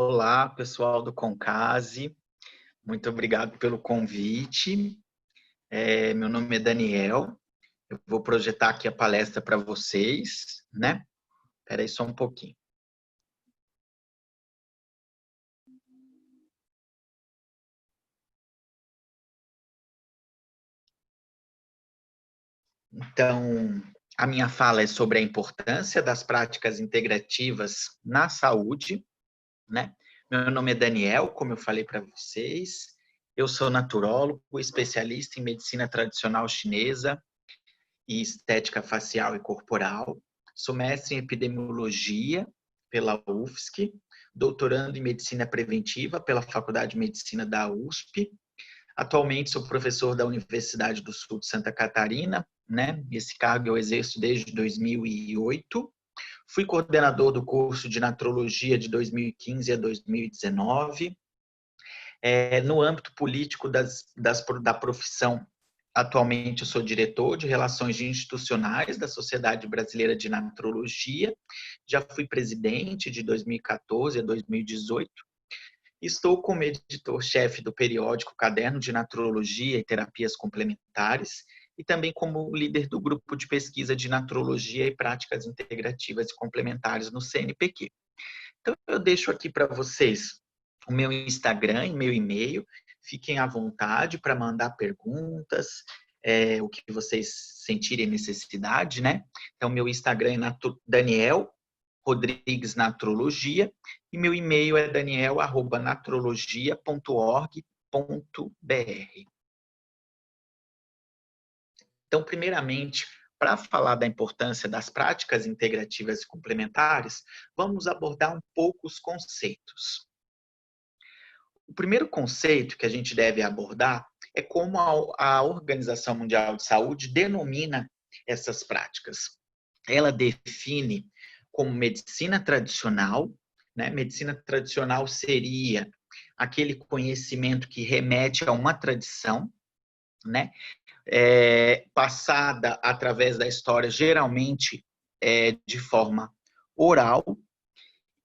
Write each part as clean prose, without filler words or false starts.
Olá, pessoal do Concase. Muito obrigado pelo convite. Meu nome é Daniel. Eu vou projetar aqui a palestra para vocês, né? Espera aí só um pouquinho. Então, a minha fala é sobre a importância das práticas integrativas na saúde, né? Meu nome é Daniel, como eu falei para vocês. Eu sou naturólogo, especialista em medicina tradicional chinesa e estética facial e corporal. Sou mestre em epidemiologia pela UFSC, doutorando em medicina preventiva pela Faculdade de Medicina da USP. Atualmente sou professor da Universidade do Sul de Santa Catarina, né? Esse cargo eu exerço desde 2008. Fui coordenador do curso de Naturologia de 2015 a 2019. No âmbito político da profissão, atualmente eu sou diretor de Relações Institucionais da Sociedade Brasileira de Naturologia. Já fui presidente de 2014 a 2018. Estou como editor-chefe do periódico Caderno de Naturologia e Terapias Complementares e também como líder do grupo de pesquisa de Naturologia e Práticas Integrativas e Complementares no CNPq. Então, eu deixo aqui para vocês o meu Instagram e meu e-mail. Fiquem à vontade para mandar perguntas, o que vocês sentirem necessidade, né? Então, meu Instagram é Daniel Rodrigues Naturologia e meu e-mail é daniel@naturologia.org.br. Então, primeiramente, para falar da importância das práticas integrativas e complementares, vamos abordar um pouco os conceitos. O primeiro conceito que a gente deve abordar é como a Organização Mundial de Saúde denomina essas práticas. Ela define como medicina tradicional, né? Medicina tradicional seria aquele conhecimento que remete a uma tradição, né? Passada através da história, geralmente de forma oral.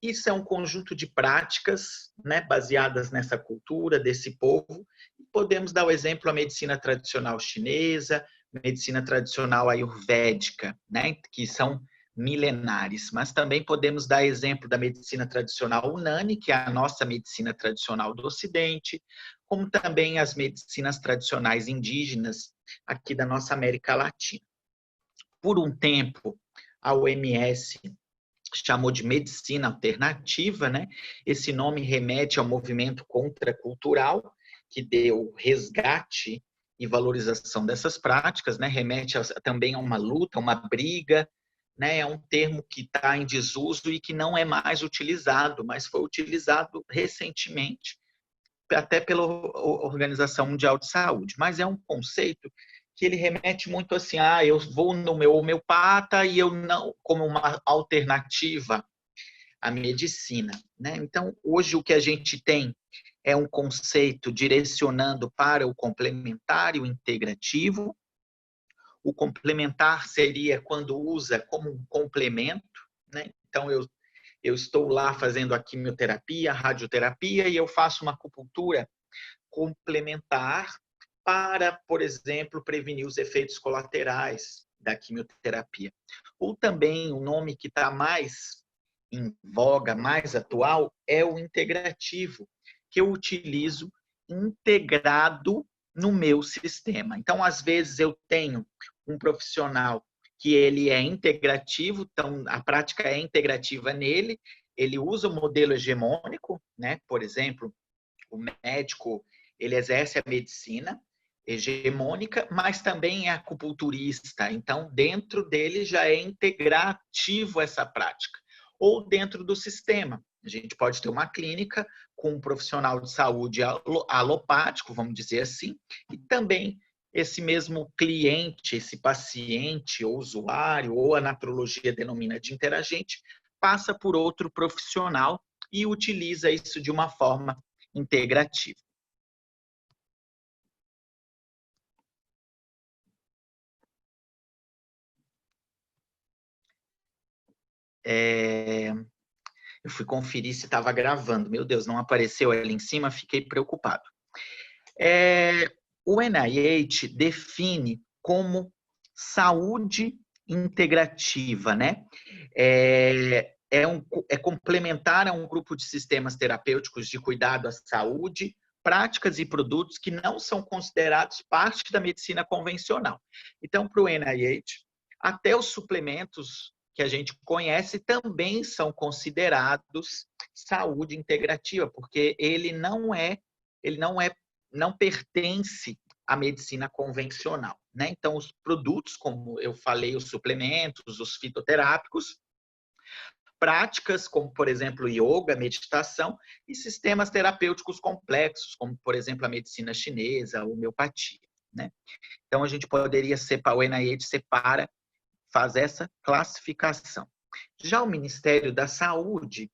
Isso é um conjunto de práticas, né, baseadas nessa cultura desse povo. Podemos dar o exemplo a medicina tradicional chinesa, medicina tradicional ayurvédica, né, que são milenares. Mas também podemos dar exemplo da medicina tradicional Unani, que é a nossa medicina tradicional do Ocidente, como também as medicinas tradicionais indígenas aqui da nossa América Latina. Por um tempo, a OMS chamou de medicina alternativa, né? Esse nome remete ao movimento contracultural que deu resgate e valorização dessas práticas, né? Remete também a uma luta, uma briga, né? É um termo que está em desuso e que não é mais utilizado, mas foi utilizado recentemente até pela Organização Mundial de Saúde. Mas é um conceito que ele remete muito assim, eu vou no meu homeopata e eu não, como uma alternativa à medicina, né? Então, hoje o que a gente tem é um conceito direcionando para o complementar e o integrativo. O complementar seria quando usa como um complemento, né? Então, eu estou lá fazendo a quimioterapia, a radioterapia, e eu faço uma acupuntura complementar para, por exemplo, prevenir os efeitos colaterais da quimioterapia. Ou também o nome que está mais em voga, mais atual, é o integrativo, que eu utilizo integrado no meu sistema. Então, às vezes, eu tenho um profissional que ele é integrativo, então a prática é integrativa nele, ele usa o modelo hegemônico, né? Por exemplo, o médico ele exerce a medicina hegemônica, mas também é acupunturista. Então, dentro dele já é integrativo essa prática. Ou dentro do sistema. A gente pode ter uma clínica com um profissional de saúde alopático, vamos dizer assim, e também esse mesmo cliente, esse paciente ou usuário, ou a naturologia denomina de interagente, passa por outro profissional e utiliza isso de uma forma integrativa. Eu fui conferir se estava gravando. Meu Deus, não apareceu ali em cima, fiquei preocupado. O NIH define como saúde integrativa, né? É complementar a um grupo de sistemas terapêuticos de cuidado à saúde, práticas e produtos que não são considerados parte da medicina convencional. Então, para o NIH, até os suplementos que a gente conhece também são considerados saúde integrativa, porque não pertence à medicina convencional, né? Então, os produtos, como eu falei, os suplementos, os fitoterápicos, práticas como, por exemplo, yoga, meditação, e sistemas terapêuticos complexos, como, por exemplo, a medicina chinesa, a homeopatia, né? Então, a gente poderia separar, o NIH separa, faz essa classificação. Já o Ministério da Saúde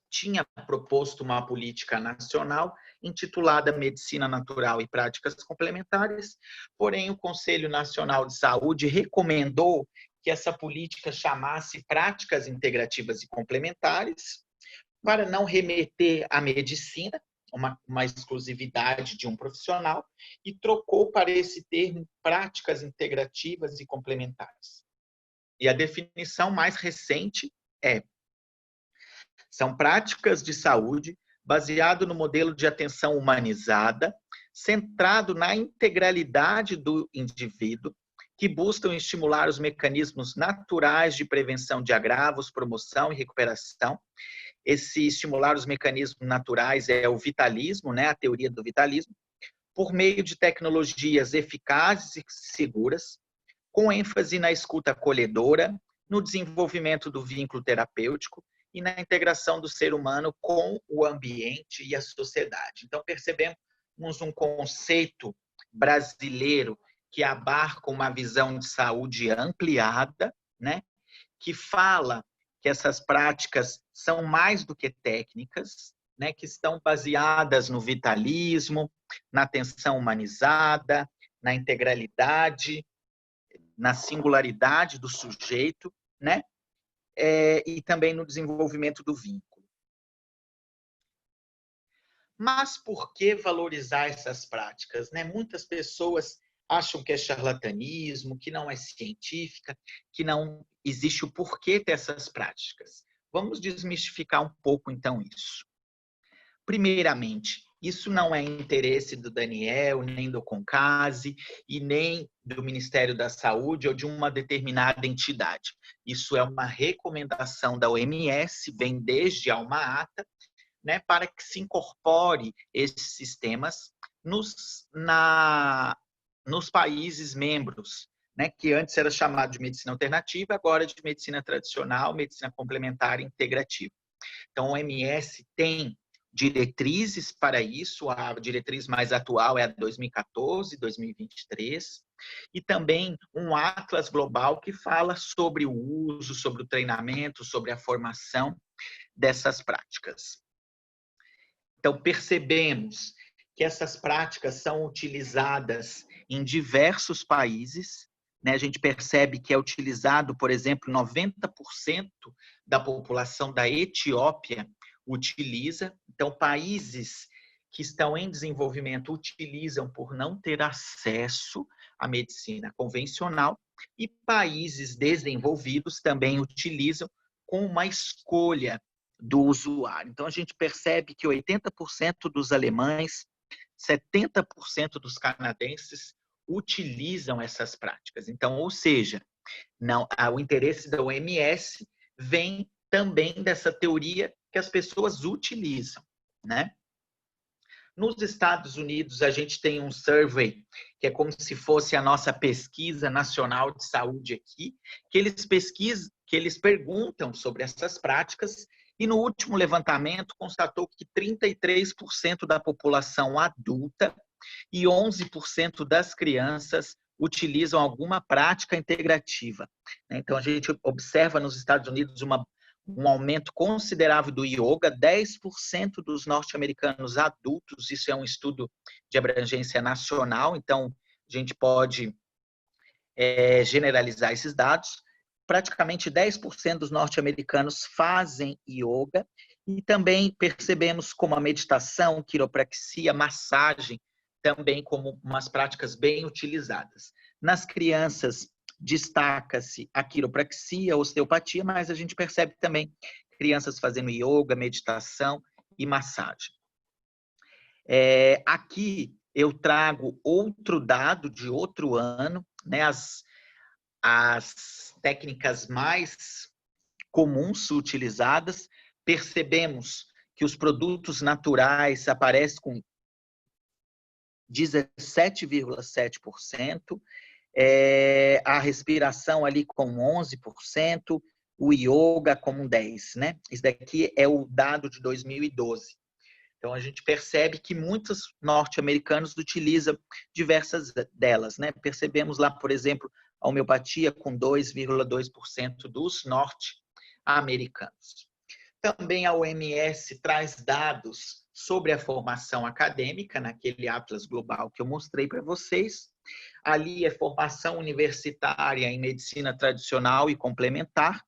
tinha proposto uma política nacional intitulada Medicina Natural e Práticas Complementares, porém o Conselho Nacional de Saúde recomendou que essa política chamasse Práticas Integrativas e Complementares, para não remeter à medicina, uma exclusividade de um profissional, e trocou para esse termo Práticas Integrativas e Complementares. E a definição mais recente são práticas de saúde baseado no modelo de atenção humanizada, centrado na integralidade do indivíduo, que buscam estimular os mecanismos naturais de prevenção de agravos, promoção e recuperação. Esse estimular os mecanismos naturais é o vitalismo, né, a teoria do vitalismo, por meio de tecnologias eficazes e seguras, com ênfase na escuta acolhedora, no desenvolvimento do vínculo terapêutico e na integração do ser humano com o ambiente e a sociedade. Então, percebemos um conceito brasileiro que abarca uma visão de saúde ampliada, né? Que fala que essas práticas são mais do que técnicas, né? Que estão baseadas no vitalismo, na atenção humanizada, na integralidade, na singularidade do sujeito, né? E também no desenvolvimento do vínculo. Mas por que valorizar essas práticas, né? Muitas pessoas acham que é charlatanismo, que não é científica, que não existe o porquê dessas práticas. Vamos desmistificar um pouco, então, isso. Primeiramente, isso não é interesse do Daniel, nem do Concase, e nem do Ministério da Saúde ou de uma determinada entidade. Isso é uma recomendação da OMS, vem desde a Alma Ata, né, para que se incorpore esses sistemas nos países membros, né, que antes era chamado de medicina alternativa, agora de medicina tradicional, medicina complementar e integrativa. Então, a OMS tem diretrizes para isso, a diretriz mais atual é a 2014, 2023, e também um atlas global que fala sobre o uso, sobre o treinamento, sobre a formação dessas práticas. Então, percebemos que essas práticas são utilizadas em diversos países, né? A gente percebe que é utilizado, por exemplo, 90% da população da Etiópia utiliza. Então, países que estão em desenvolvimento utilizam por não ter acesso à medicina convencional, e países desenvolvidos também utilizam com uma escolha do usuário. Então, a gente percebe que 80% dos alemães, 70% dos canadenses utilizam essas práticas. Então, ou seja, o interesse da OMS vem também dessa teoria que as pessoas utilizam, né? Nos Estados Unidos, a gente tem um survey, que é como se fosse a nossa pesquisa nacional de saúde aqui, que eles perguntam sobre essas práticas, e no último levantamento constatou que 33% da população adulta e 11% das crianças utilizam alguma prática integrativa. Então, a gente observa nos Estados Unidos um aumento considerável do yoga, 10% dos norte-americanos adultos, isso é um estudo de abrangência nacional, então a gente pode generalizar esses dados, praticamente 10% dos norte-americanos fazem yoga, e também percebemos como a meditação, quiropraxia, massagem, também como umas práticas bem utilizadas. Nas crianças, destaca-se a quiropraxia, a osteopatia, mas a gente percebe também crianças fazendo yoga, meditação e massagem. Aqui eu trago outro dado de outro ano, né? As técnicas mais comuns utilizadas. Percebemos que os produtos naturais aparecem com 17,7%, a respiração ali com 11%, o yoga com 10%, né? Isso daqui é o dado de 2012. Então, a gente percebe que muitos norte-americanos utilizam diversas delas, né? Percebemos lá, por exemplo, a homeopatia com 2,2% dos norte-americanos. Também a OMS traz dados sobre a formação acadêmica, naquele Atlas Global que eu mostrei para vocês. Ali é formação universitária em medicina tradicional e complementar,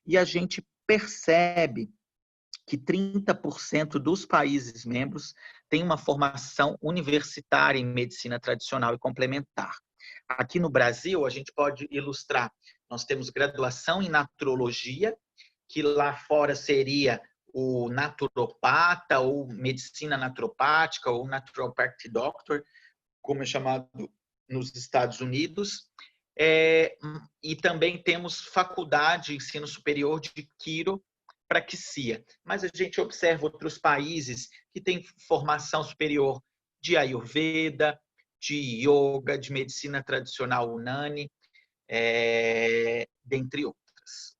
e a gente percebe que 30% dos países membros têm uma formação universitária em medicina tradicional e complementar. Aqui no Brasil, a gente pode ilustrar, nós temos graduação em naturologia, que lá fora seria o naturopata, ou medicina naturopática, ou naturopathic doctor, como é chamado nos Estados Unidos. E também temos faculdade, ensino superior de quiropraxia. Mas a gente observa outros países que têm formação superior de Ayurveda, de yoga, de medicina tradicional Unani, dentre outras.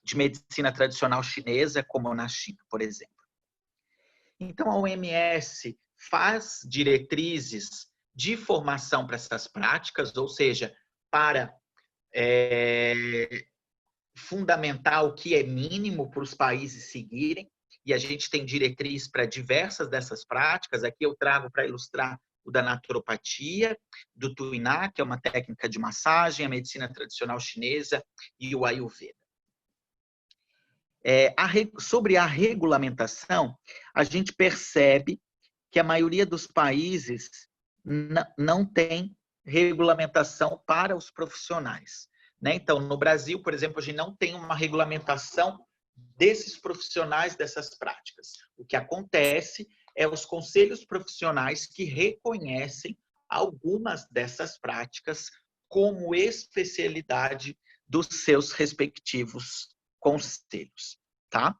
De medicina tradicional chinesa, como na China, por exemplo. Então, a OMS faz diretrizes de formação para essas práticas, ou seja, para fundamentar o que é mínimo para os países seguirem, e a gente tem diretriz para diversas dessas práticas. Aqui eu trago para ilustrar o da naturopatia, do Tuiná, que é uma técnica de massagem, a medicina tradicional chinesa e o Ayurveda. Sobre a regulamentação, a gente percebe que a maioria dos países não tem regulamentação para os profissionais, né? Então, no Brasil, por exemplo, a gente não tem uma regulamentação desses profissionais dessas práticas. O que acontece é os conselhos profissionais que reconhecem algumas dessas práticas como especialidade dos seus respectivos conselhos, tá?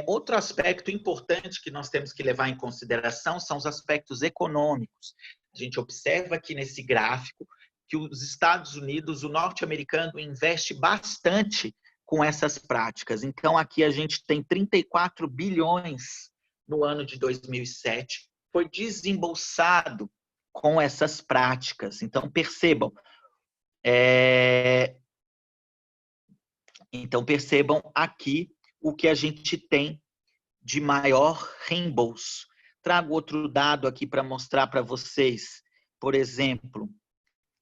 Outro aspecto importante que nós temos que levar em consideração são os aspectos econômicos. A gente observa aqui nesse gráfico que os Estados Unidos, o norte-americano, investe bastante com essas práticas. Então, aqui a gente tem 34 bilhões no ano de 2007, foi desembolsado com essas práticas. Então, percebam, aqui o que a gente tem de maior reembolso. Trago outro dado aqui para mostrar para vocês. Por exemplo,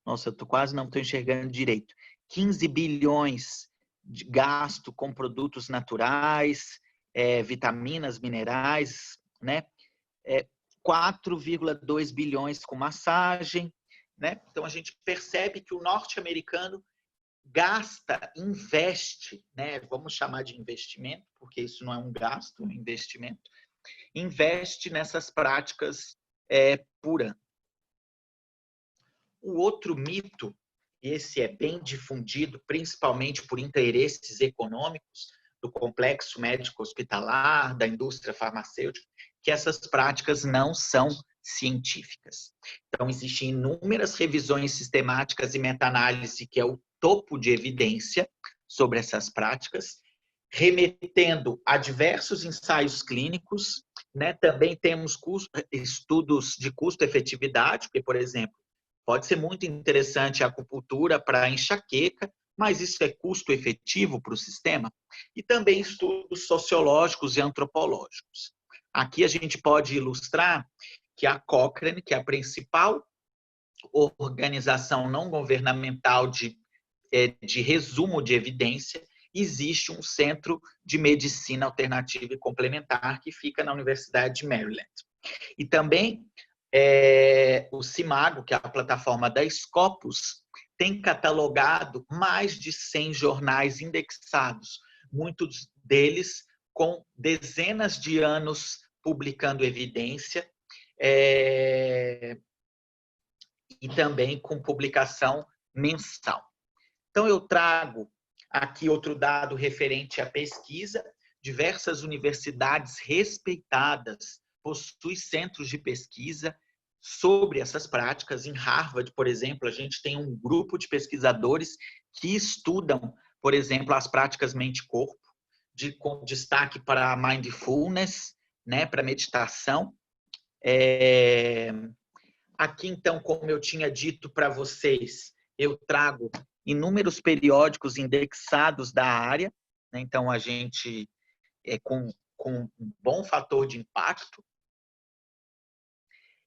nossa, eu quase não estou enxergando direito. 15 bilhões de gasto com produtos naturais, vitaminas, minerais, né? 4,2 bilhões com massagem, né? Então, a gente percebe que o norte-americano gasta, investe, né? Vamos chamar de investimento, porque isso não é um gasto, é um investimento, investe nessas práticas por ano. O outro mito, esse é bem difundido, principalmente por interesses econômicos do complexo médico-hospitalar, da indústria farmacêutica, que essas práticas não são científicas. Então, existem inúmeras revisões sistemáticas e meta-análise, que é o topo de evidência sobre essas práticas, remetendo a diversos ensaios clínicos, né? Também temos estudos de custo-efetividade, porque, por exemplo, pode ser muito interessante a acupuntura para enxaqueca, mas isso é custo efetivo para o sistema? E também estudos sociológicos e antropológicos. Aqui a gente pode ilustrar que a Cochrane, que é a principal organização não governamental de de resumo de evidência, existe um centro de medicina alternativa e complementar que fica na Universidade de Maryland. E também o CIMAGO, que é a plataforma da Scopus, tem catalogado mais de 100 jornais indexados, muitos deles com dezenas de anos publicando evidência, e também com publicação mensal. Então, eu trago aqui outro dado referente à pesquisa. Diversas universidades respeitadas possuem centros de pesquisa sobre essas práticas. Em Harvard, por exemplo, a gente tem um grupo de pesquisadores que estudam, por exemplo, as práticas mente-corpo, com destaque para a mindfulness, né, para meditação. Aqui, então, como eu tinha dito para vocês, eu trago inúmeros periódicos indexados da área, né? Então, a gente com um bom fator de impacto.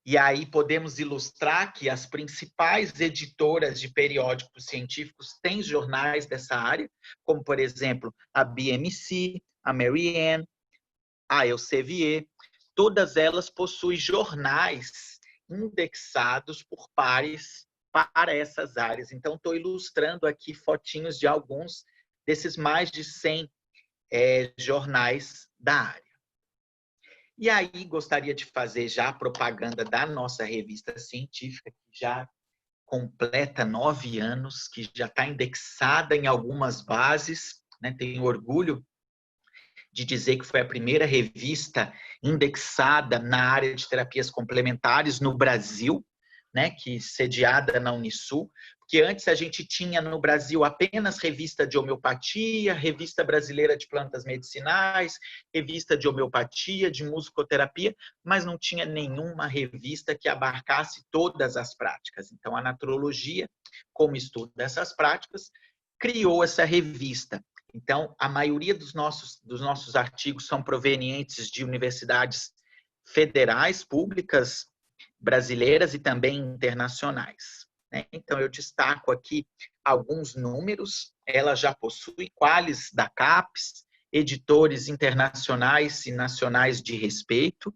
E aí podemos ilustrar que as principais editoras de periódicos científicos têm jornais dessa área, como, por exemplo, a BMC, a Marianne, a Elsevier. Todas elas possuem jornais indexados por pares para essas áreas. Então, estou ilustrando aqui fotinhos de alguns desses mais de 100 jornais da área. E aí, gostaria de fazer já a propaganda da nossa revista científica, que já completa 9 anos, que já está indexada em algumas bases, né? Tenho orgulho de dizer que foi a primeira revista indexada na área de terapias complementares no Brasil, né, que sediada na Unisul, porque antes a gente tinha no Brasil apenas revista de homeopatia, revista brasileira de plantas medicinais, revista de homeopatia, de musicoterapia, mas não tinha nenhuma revista que abarcasse todas as práticas. Então, a Natrologia, como estudo dessas práticas, criou essa revista. Então, a maioria dos nossos artigos são provenientes de universidades federais, públicas, brasileiras e também internacionais. Então, eu destaco aqui alguns números. Ela já possui qualis da CAPES, editores internacionais e nacionais de respeito.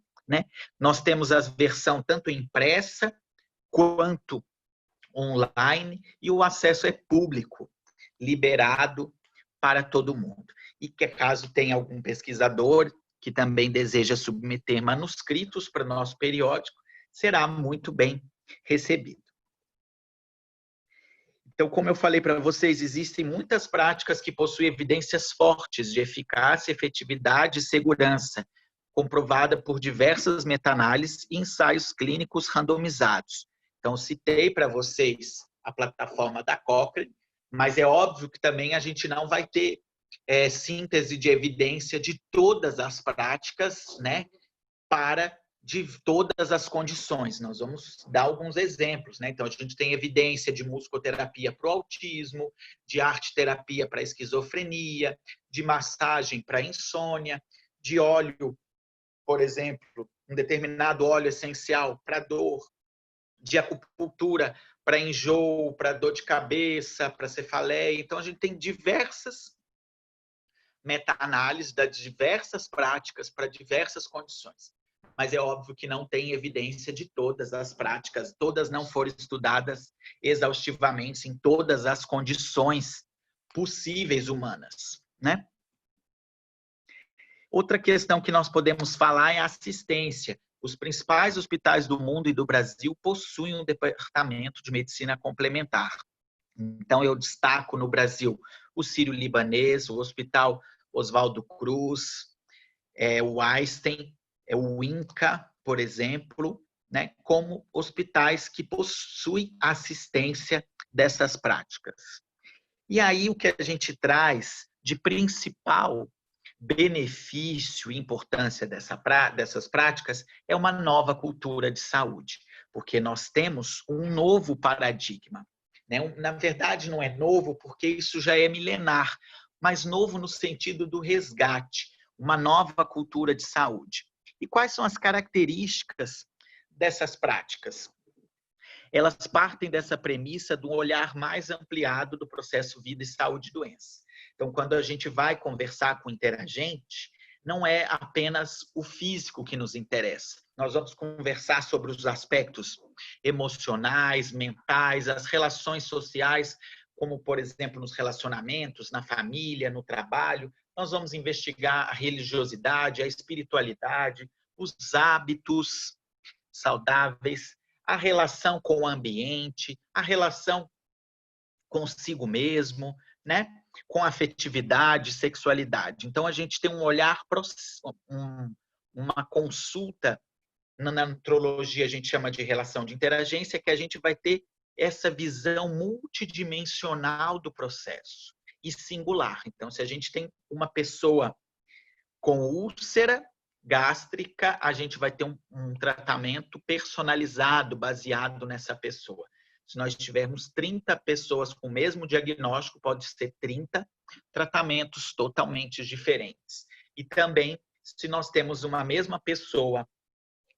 Nós temos a versão tanto impressa quanto online e o acesso é público, liberado para todo mundo. E que caso tenha algum pesquisador que também deseja submeter manuscritos para o nosso periódico, será muito bem recebido. Então, como eu falei para vocês, existem muitas práticas que possuem evidências fortes de eficácia, efetividade e segurança, comprovada por diversas meta-análises e ensaios clínicos randomizados. Então, citei para vocês a plataforma da Cochrane, mas é óbvio que também a gente não vai ter síntese de evidência de todas as práticas, né, para de todas as condições. Nós vamos dar alguns exemplos, né? Então, a gente tem evidência de musicoterapia para o autismo, de arte-terapia para a esquizofrenia, de massagem para a insônia, de óleo, por exemplo, um determinado óleo essencial para dor, de acupuntura para enjoo, para dor de cabeça, para cefaleia. Então, a gente tem diversas meta-análises das diversas práticas para diversas condições. Mas é óbvio que não tem evidência de todas as práticas, todas não foram estudadas exaustivamente em todas as condições possíveis humanas, né? Outra questão que nós podemos falar é a assistência. Os principais hospitais do mundo e do Brasil possuem um departamento de medicina complementar. Então, eu destaco no Brasil o Sírio-Libanês, o Hospital Oswaldo Cruz, o Einstein, o INCA, por exemplo, né, como hospitais que possuem assistência dessas práticas. E aí o que a gente traz de principal benefício e importância dessas práticas é uma nova cultura de saúde, porque nós temos um novo paradigma. Na verdade, não é novo porque isso já é milenar, mas novo no sentido do resgate, uma nova cultura de saúde. E quais são as características dessas práticas? elas partem dessa premissa do olhar mais ampliado do processo vida e saúde e doença. Então, quando a gente vai conversar com o interagente, não é apenas o físico que nos interessa. Nós vamos conversar sobre os aspectos emocionais, mentais, as relações sociais, como, por exemplo, nos relacionamentos, na família, no trabalho. Nós vamos investigar a religiosidade, a espiritualidade, os hábitos saudáveis, a relação com o ambiente, a relação consigo mesmo, né? Com afetividade, sexualidade. Então, a gente tem um olhar, uma consulta, na antrologia a gente chama de relação de interagência, que a gente vai ter essa visão multidimensional do processo e singular. Então, se a gente tem uma pessoa com úlcera gástrica, a gente vai ter um tratamento personalizado, baseado nessa pessoa. Se nós tivermos 30 pessoas com o mesmo diagnóstico, pode ser 30 tratamentos totalmente diferentes. E também, se nós temos uma mesma pessoa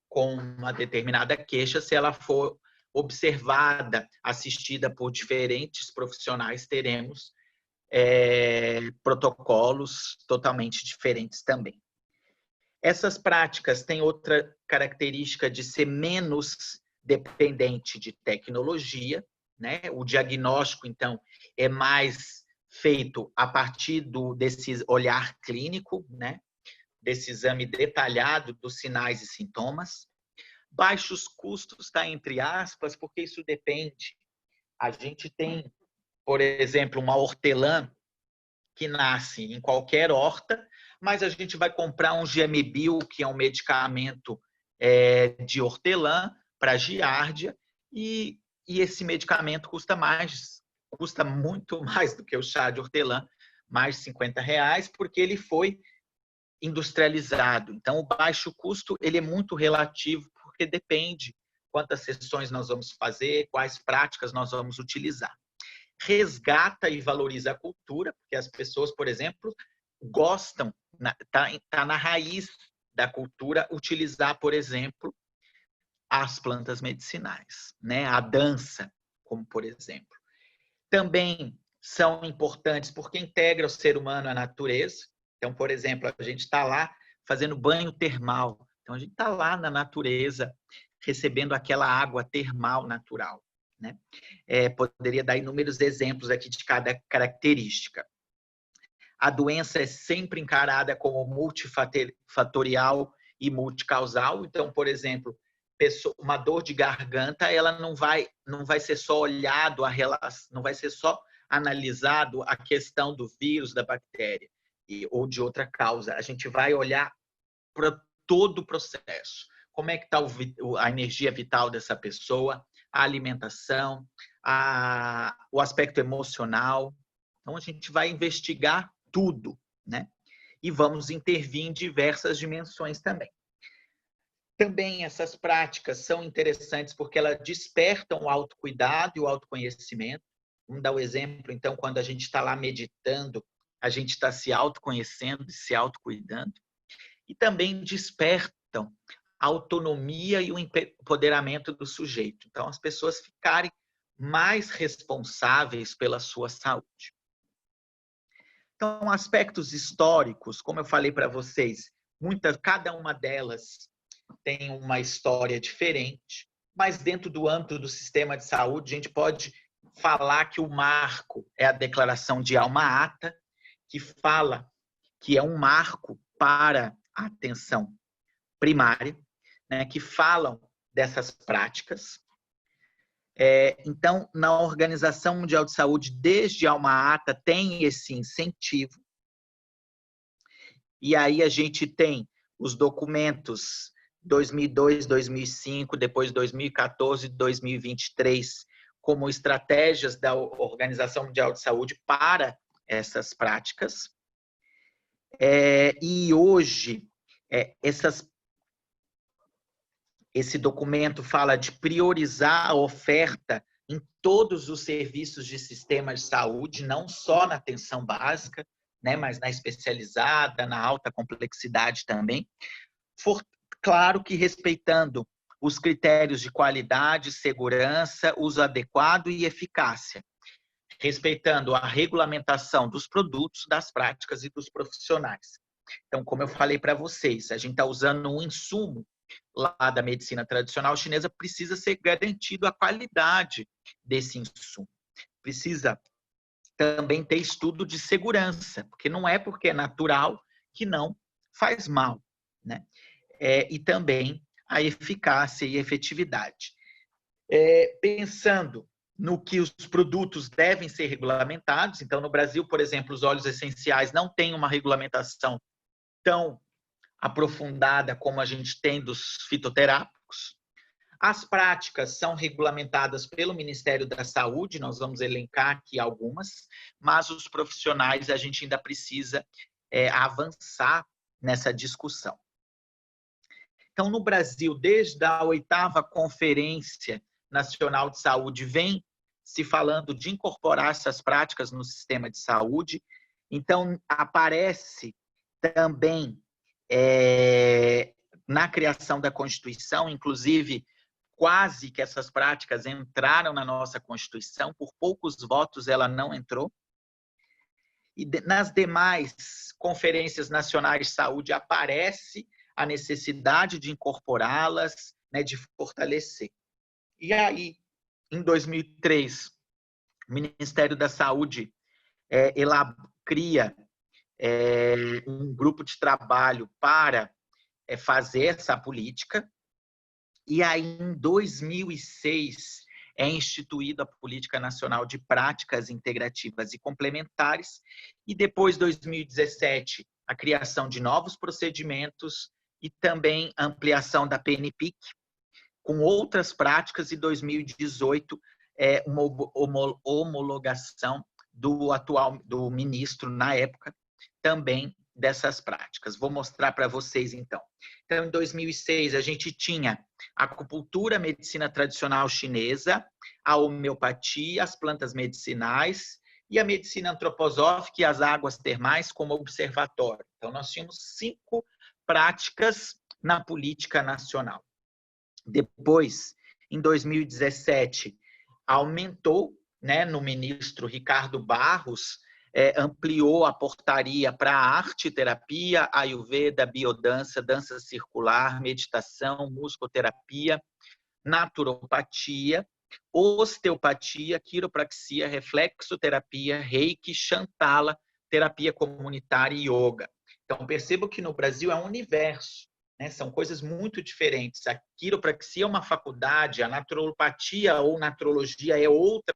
com uma determinada queixa, se ela for observada, assistida por diferentes profissionais, teremos protocolos totalmente diferentes também. Essas práticas têm outra característica de ser menos dependente de tecnologia, né? O diagnóstico, então, é mais feito a partir desse olhar clínico, né? Desse exame detalhado dos sinais e sintomas. Baixos custos, está entre aspas, porque isso depende. A gente tem, por exemplo, uma hortelã que nasce em qualquer horta, mas a gente vai comprar um GMBio, que é um medicamento de hortelã para giardia, e esse medicamento custa muito mais do que o chá de hortelã, mais de R$50, porque ele foi industrializado. Então, o baixo custo ele é muito relativo, porque depende quantas sessões nós vamos fazer, quais práticas nós vamos utilizar. Resgata e valoriza a cultura, porque as pessoas, por exemplo, gostam, está na raiz da cultura utilizar, por exemplo, as plantas medicinais, né? A dança, como por exemplo. Também são importantes porque integra o ser humano à natureza. Então, por exemplo, a gente está lá fazendo banho termal. Então, a gente está lá na natureza, recebendo aquela água termal natural. Né? Poderia dar inúmeros exemplos aqui de cada característica. A doença é sempre encarada como multifatorial e multicausal. Então, por exemplo, uma dor de garganta, ela não vai ser só olhado a relação, não vai ser só analisado a questão do vírus, da bactéria ou de outra causa. A gente vai olhar para todo o processo. Como é que está a energia vital dessa pessoa, a alimentação, o aspecto emocional. Então, a gente vai investigar tudo, né? E vamos intervir em diversas dimensões também. Também essas práticas são interessantes porque elas despertam o autocuidado e o autoconhecimento. Vamos dar o exemplo, então, quando a gente está lá meditando, a gente está se autoconhecendo e se autocuidando. E também despertam a autonomia e o empoderamento do sujeito. Então, as pessoas ficarem mais responsáveis pela sua saúde. Então, aspectos históricos, como eu falei para vocês, cada uma delas tem uma história diferente, mas dentro do âmbito do sistema de saúde, a gente pode falar que o marco é a Declaração de Alma-Ata, que fala que é um marco para a atenção primária, né, que falam dessas práticas. Então, na Organização Mundial de Saúde, desde Alma-Ata, tem esse incentivo. E aí a gente tem os documentos 2002, 2005, depois 2014, 2023, como estratégias da Organização Mundial de Saúde para essas práticas. E hoje, esse documento fala de priorizar a oferta em todos os serviços de sistema de saúde, não só na atenção básica, né, mas na especializada, na alta complexidade também. Claro que respeitando os critérios de qualidade, segurança, uso adequado e eficácia, respeitando a regulamentação dos produtos, das práticas e dos profissionais. Então, como eu falei para vocês, a gente está usando um insumo lá da medicina tradicional chinesa, precisa ser garantido a qualidade desse insumo. Precisa também ter estudo de segurança, porque não é porque é natural que não faz mal, né? E também a eficácia e efetividade. Pensando no que os produtos devem ser regulamentados, então no Brasil, por exemplo, os óleos essenciais não têm uma regulamentação tão aprofundada como a gente tem dos fitoterápicos. As práticas são regulamentadas pelo Ministério da Saúde, nós vamos elencar aqui algumas, mas os profissionais a gente ainda precisa avançar nessa discussão. Então, no Brasil, desde a 8ª Conferência Nacional de Saúde, vem se falando de incorporar essas práticas no sistema de saúde. Então, aparece também na criação da Constituição, inclusive, quase que essas práticas entraram na nossa Constituição, por poucos votos ela não entrou. E nas demais conferências nacionais de saúde aparece a necessidade de incorporá-las, né, de fortalecer. E aí, em 2003, o Ministério da Saúde cria um grupo de trabalho para fazer essa política. E aí, em 2006, é instituída a Política Nacional de Práticas Integrativas e Complementares. E depois, 2017, a criação de novos procedimentos e também ampliação da PNPIC, com outras práticas, e 2018 uma homologação do ministro, na época, também dessas práticas. Vou mostrar para vocês, então. Então, em 2006, a gente tinha a acupuntura, a medicina tradicional chinesa, a homeopatia, as plantas medicinais e a medicina antroposófica e as águas termais como observatório. Então, nós tínhamos 5 práticas na política nacional. Depois, em 2017, aumentou, né, no ministro Ricardo Barros, ampliou a portaria para arte terapia, ayurveda, biodança, dança circular, meditação, musicoterapia, naturopatia, osteopatia, quiropraxia, reflexoterapia, reiki, Shantala, terapia comunitária e yoga. Então, percebo que no Brasil é um universo, né? São coisas muito diferentes. A quiropraxia é uma faculdade, a naturopatia ou naturologia é outra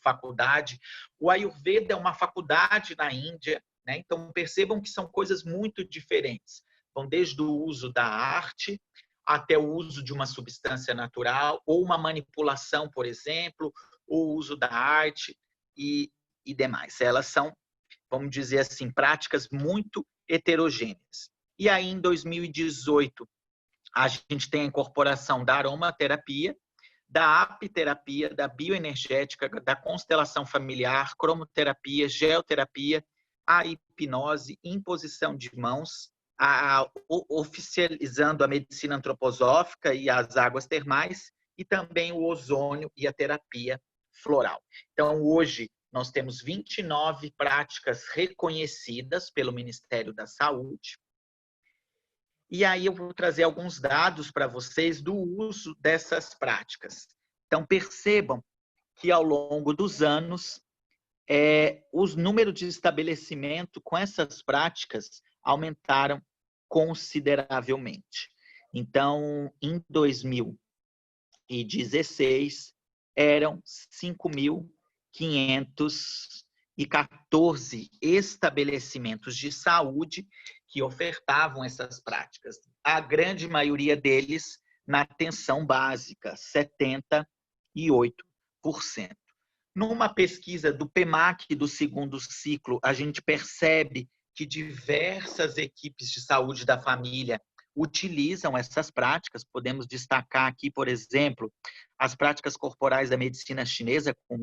faculdade, o Ayurveda é uma faculdade na Índia, né? Então percebam que são coisas muito diferentes. Vão desde o uso da arte até o uso de uma substância natural ou uma manipulação, por exemplo, o uso da arte e demais. Elas são, vamos dizer assim, práticas muito heterogêneas. E aí, em 2018, a gente tem a incorporação da aromaterapia, da apiterapia, da bioenergética, da constelação familiar, cromoterapia, geoterapia, a hipnose, imposição de mãos, oficializando a medicina antroposófica e as águas termais, e também o ozônio e a terapia floral. Então, hoje, nós temos 29 práticas reconhecidas pelo Ministério da Saúde. E aí eu vou trazer alguns dados para vocês do uso dessas práticas. Então, percebam que ao longo dos anos, os números de estabelecimento com essas práticas aumentaram consideravelmente. Então, em 2016, eram 5.514 estabelecimentos de saúde que ofertavam essas práticas. A grande maioria deles na atenção básica, 78%. Numa pesquisa do PEMAC do segundo ciclo, a gente percebe que diversas equipes de saúde da família utilizam essas práticas. Podemos destacar aqui, por exemplo, as práticas corporais da medicina chinesa, com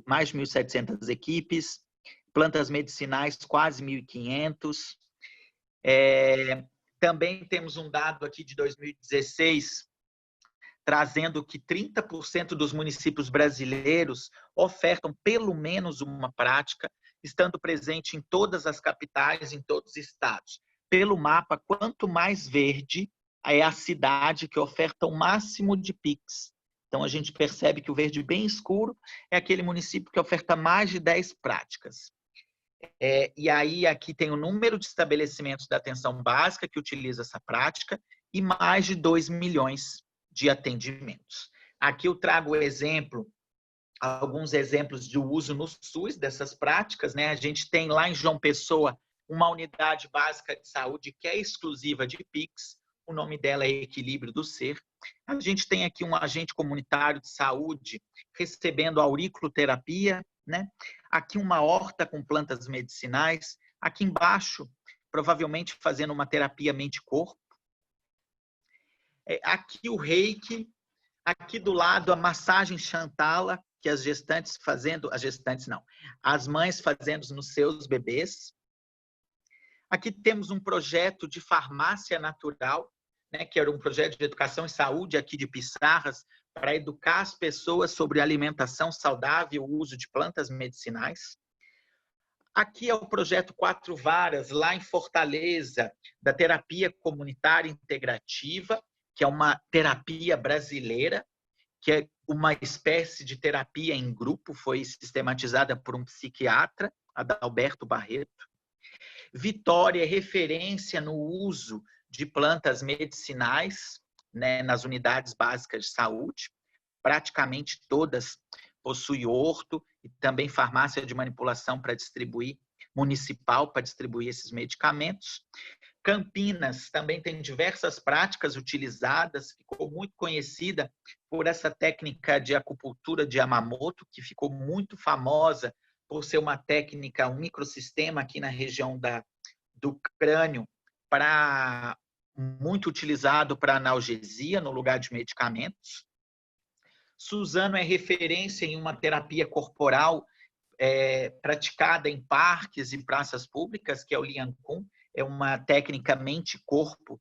mais de 1.700 equipes, plantas medicinais, quase 1.500, Também temos um dado aqui de 2016, trazendo que 30% dos municípios brasileiros ofertam pelo menos uma prática, estando presente em todas as capitais, em todos os estados. Pelo mapa, quanto mais verde é a cidade que oferta o máximo de PIX. Então, a gente percebe que o verde bem escuro é aquele município que oferta mais de 10 práticas. E aí, aqui tem o número de estabelecimentos da atenção básica que utiliza essa prática e mais de 2 milhões de atendimentos. Aqui eu trago o exemplo, alguns exemplos de uso no SUS dessas práticas, né? A gente tem lá em João Pessoa uma unidade básica de saúde que é exclusiva de PIX, o nome dela é Equilíbrio do Ser. A gente tem aqui um agente comunitário de saúde recebendo auriculoterapia, né? Aqui uma horta com plantas medicinais, aqui embaixo, provavelmente fazendo uma terapia mente-corpo. Aqui o reiki, aqui do lado a massagem Chantala, que as gestantes fazendo, as gestantes não, as mães fazendo nos seus bebês. Aqui temos um projeto de farmácia natural, né, que era um projeto de educação e saúde aqui de Pissarras, para educar as pessoas sobre alimentação saudável, o uso de plantas medicinais. Aqui é o projeto Quatro Varas, lá em Fortaleza, da terapia comunitária integrativa, que é uma terapia brasileira, que é uma espécie de terapia em grupo, foi sistematizada por um psiquiatra, Adalberto Barreto. Vitória é referência no uso de plantas medicinais, né, nas unidades básicas de saúde. Praticamente todas possuem horto e também farmácia de manipulação para distribuir, municipal para distribuir esses medicamentos. Campinas também tem diversas práticas utilizadas, ficou muito conhecida por essa técnica de acupuntura de Yamamoto, que ficou muito famosa por ser uma técnica, um microsistema aqui na região do crânio, muito utilizado para analgesia no lugar de medicamentos. Suzano é referência em uma terapia corporal praticada em parques e praças públicas, que é o Lian Kun. É uma técnica mente-corpo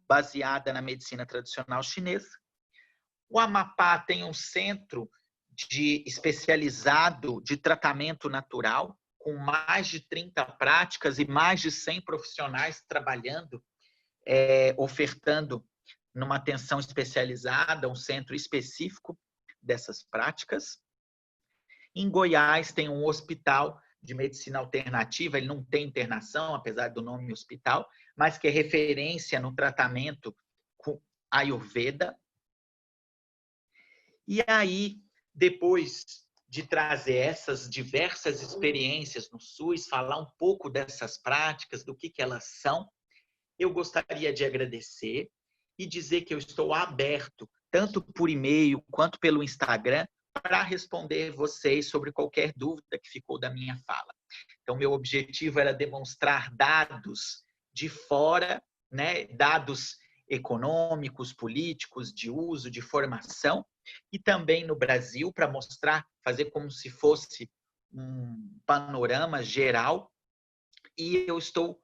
baseada na medicina tradicional chinesa. O Amapá tem um centro especializado de tratamento natural, com mais de 30 práticas e mais de 100 profissionais trabalhando, ofertando numa atenção especializada, um centro específico dessas práticas. Em Goiás tem um hospital de medicina alternativa, ele não tem internação, apesar do nome hospital, mas que é referência no tratamento com Ayurveda. E aí, depois de trazer essas diversas experiências no SUS, falar um pouco dessas práticas, do que elas são, eu gostaria de agradecer e dizer que eu estou aberto, tanto por e-mail quanto pelo Instagram, para responder vocês sobre qualquer dúvida que ficou da minha fala. Então, meu objetivo era demonstrar dados de fora, né, dados econômicos, políticos, de uso, de formação, e também no Brasil, para mostrar, fazer como se fosse um panorama geral. E eu estou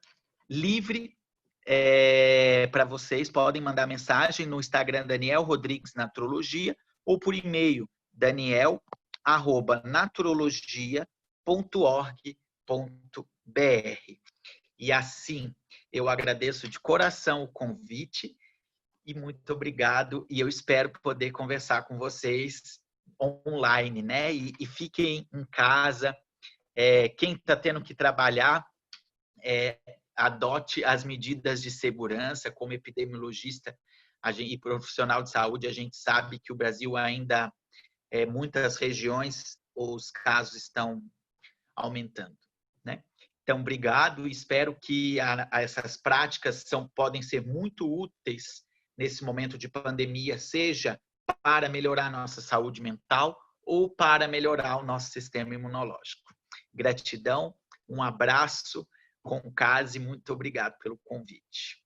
livre para vocês, podem mandar mensagem no Instagram Daniel Rodrigues Naturologia ou por e-mail daniel@naturologia.org.br. E assim, eu agradeço de coração o convite e muito obrigado. E eu espero poder conversar com vocês online, né? E fiquem em casa. Quem está tendo que trabalhar, adote as medidas de segurança. Como epidemiologista e profissional de saúde, a gente sabe que o Brasil ainda, muitas regiões, os casos estão aumentando, né? Então, obrigado. Espero que essas práticas podem ser muito úteis nesse momento de pandemia, seja para melhorar a nossa saúde mental ou para melhorar o nosso sistema imunológico. Gratidão, um abraço, Concase, muito obrigado pelo convite.